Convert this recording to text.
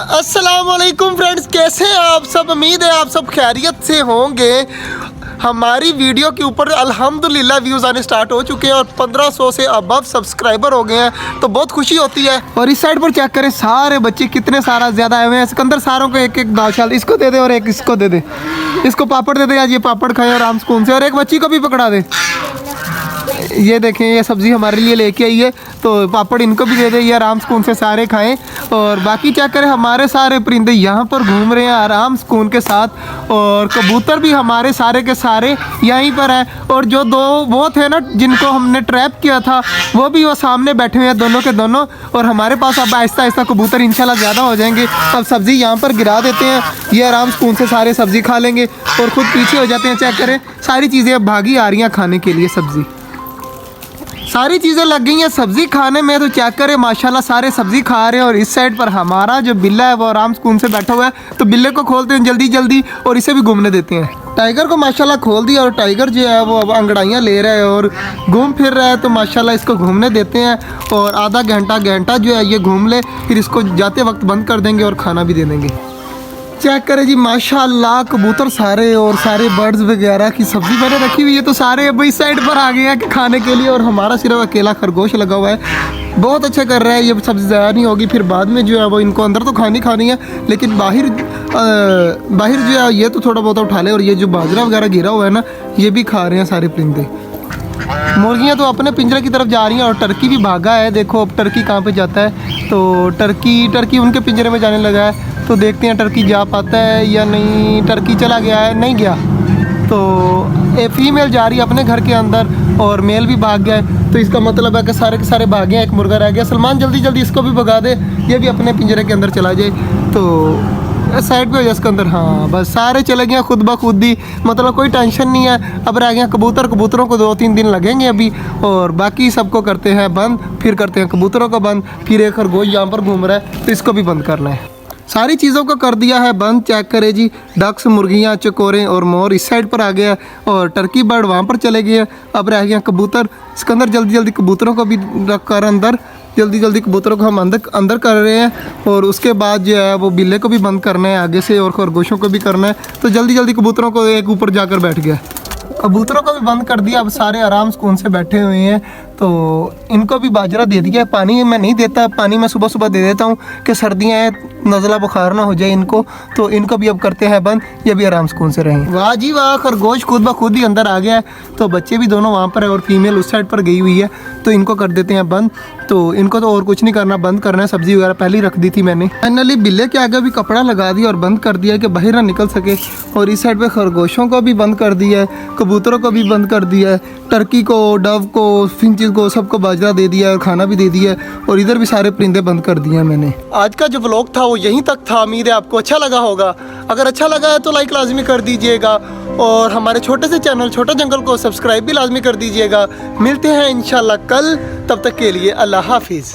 अस्सलाम वालेकुम फ्रेंड्स, कैसे हैं आप सब। उम्मीद है आप सब खैरियत से होंगे। हमारी वीडियो के ऊपर अल्हम्दुलिल्लाह व्यूज़ आने स्टार्ट हो चुके हैं और 1500 से अबव सब्सक्राइबर हो गए हैं, तो बहुत खुशी होती है। और इस साइड पर चेक करें, सारे बच्चे कितने सारा ज़्यादा आए हुए हैं। सिकंदर सारों को एक एक दाल, इसको दे दे और एक इसको दे दे, इसको पापड़ दे दे, आज ये पापड़ खाए आराम सुकून से, और एक बच्ची को भी पकड़ा दे। ये देखें, ये सब्ज़ी हमारे लिए लेके आई है, तो पापड़ इनको भी दे दे, ये आराम सुकून से सारे खाएं। और बाकी क्या करें, हमारे सारे परिंदे यहाँ पर घूम रहे हैं आराम सुकून के साथ, और कबूतर भी हमारे सारे के सारे यहीं पर हैं। और जो दो वो थे ना जिनको हमने ट्रैप किया था, वो भी वो सामने बैठे हुए हैं दोनों के दोनों। और हमारे पास अब आहिस्ता आहिस्ता कबूतर इंशाल्लाह ज़्यादा हो जाएंगे। अब सब्ज़ी यहाँ पर गिरा देते हैं, ये आराम सुकून से सारे सब्ज़ी खा लेंगे और ख़ुद पीछे हो जाते हैं। चेक करें, सारी चीज़ें अब भागी आ रही हैं खाने के लिए, सब्ज़ी सारी चीज़ें लग गई हैं सब्ज़ी खाने में। तो चेक करें, माशाल्लाह सारे सब्ज़ी खा रहे हैं। और इस साइड पर हमारा जो बिल्ला है वो आराम सुकून से बैठा हुआ है, तो बिल्ले को खोलते हैं जल्दी जल्दी और इसे भी घूमने देते हैं। टाइगर को माशाल्लाह खोल दिया और टाइगर जो है वो अब अंगड़ाइयाँ ले रहा है और घूम फिर रहा है, तो माशाल्लाह इसको घूमने देते हैं। और आधा घंटा जो है ये घूम ले, फिर इसको जाते वक्त बंद कर देंगे और खाना भी दे देंगे। चेक करें जी, माशाल्लाह कबूतर सारे और सारे बर्ड्स वगैरह की सब्ज़ी मैंने रखी हुई है, तो सारे अब इस साइड पर आ गए हैं कि खाने के लिए। और हमारा सिर्फ अकेला खरगोश लगा हुआ है, बहुत अच्छा कर रहा है। ये सब्ज़ी ज़्यादा नहीं होगी, फिर बाद में जो है वो इनको अंदर तो खानी है, लेकिन बाहर जो है ये तो थोड़ा बहुत उठा ले। और ये जो बाजरा वगैरह गिरा हुआ है ना, ये भी खा रहे हैं सारे परिंदे। मुर्गियाँ तो अपने पिंजरे की तरफ जा रही हैं और टर्की भी भागा है। देखो अब टर्की कहाँ पे जाता है, तो टर्की उनके पिंजरे में जाने लगा है। तो देखते हैं टर्की जा पाता है या नहीं। टर्की चला गया है, नहीं गया। तो एक फीमेल जा रही है अपने घर के अंदर और मेल भी भाग गया है, तो इसका मतलब है कि सारे के सारे भागे हैं, एक मुर्गा रह गया। सलमान जल्दी इसको भी भगा दे, ये भी अपने पिंजरे के अंदर चला जाए। तो साइड पे हो जाए इसके अंदर। हाँ बस सारे चले गए खुद ब खुद ही, मतलब कोई टेंशन नहीं है। अब रह गए कबूतरों को 2-3 दिन लगेंगे अभी, और बाकी सबको करते हैं बंद, फिर करते हैं कबूतरों को बंद। फिर एक खरगोश यहाँ पर घूम रहा है, तो इसको भी बंद करना है। सारी चीज़ों को कर दिया है बंद। चेक करें जी, डक्स, मुर्गियाँ, चकोरे और मोर इस साइड पर आ गया, और टर्की बर्ड वहाँ पर चले गए। अब रह गया कबूतर। इसके अंदर जल्दी कबूतरों को भी रख कर अंदर, जल्दी कबूतरों को हम अंदर कर रहे हैं। और उसके बाद जो है वो बिल्ले को भी बंद करना है आगे से, और खरगोशों को भी करना है। तो जल्दी कबूतरों को एक ऊपर जाकर बैठ गया, कबूतरों को भी बंद कर दिया। अब सारे आराम सुकून से बैठे हुए हैं। तो इनको भी बाजरा दे दिया है। पानी मैं नहीं देता, पानी मैं सुबह दे देता हूँ कि सर्दियाँ हैं, नज़ला बुखार ना हो जाए इनको। तो इनको भी अब करते हैं बंद, ये भी आराम सुकून से रहें। वाह जी वाह, खरगोश खुद ब खुद ही अंदर आ गया है। तो बच्चे भी दोनों वहाँ पर है और फीमेल उस साइड पर गई हुई है, तो इनको कर देते हैं बंद। तो इनको तो और कुछ नहीं करना, बंद करना है। सब्ज़ी वगैरह पहले ही रख दी थी मैंने। फाइनली बिल्ले के आगे भी कपड़ा लगा दिया और बंद कर दिया कि बाहर ना निकल सके। और इस साइड पे खरगोशों को भी बंद कर दिया है, कबूतरों को भी बंद कर दिया है, टर्की को, डव को, फिंचेस को, सबको बाजरा दे दिया है और खाना भी दे दिया है। और इधर भी सारे परिंदे बंद कर दिए हैं मैंने। आज का जो व्लॉग था वो यहीं तक था। उम्मीद है आपको अच्छा लगा होगा। अगर अच्छा लगा है तो लाइक लाजमी कर दीजिएगा, और हमारे छोटे से चैनल छोटा जंगल को सब्सक्राइब भी लाजमी कर दीजिएगा। मिलते हैं इंशाल्लाह कल, तब तक के लिए अल्लाह हाफिज़।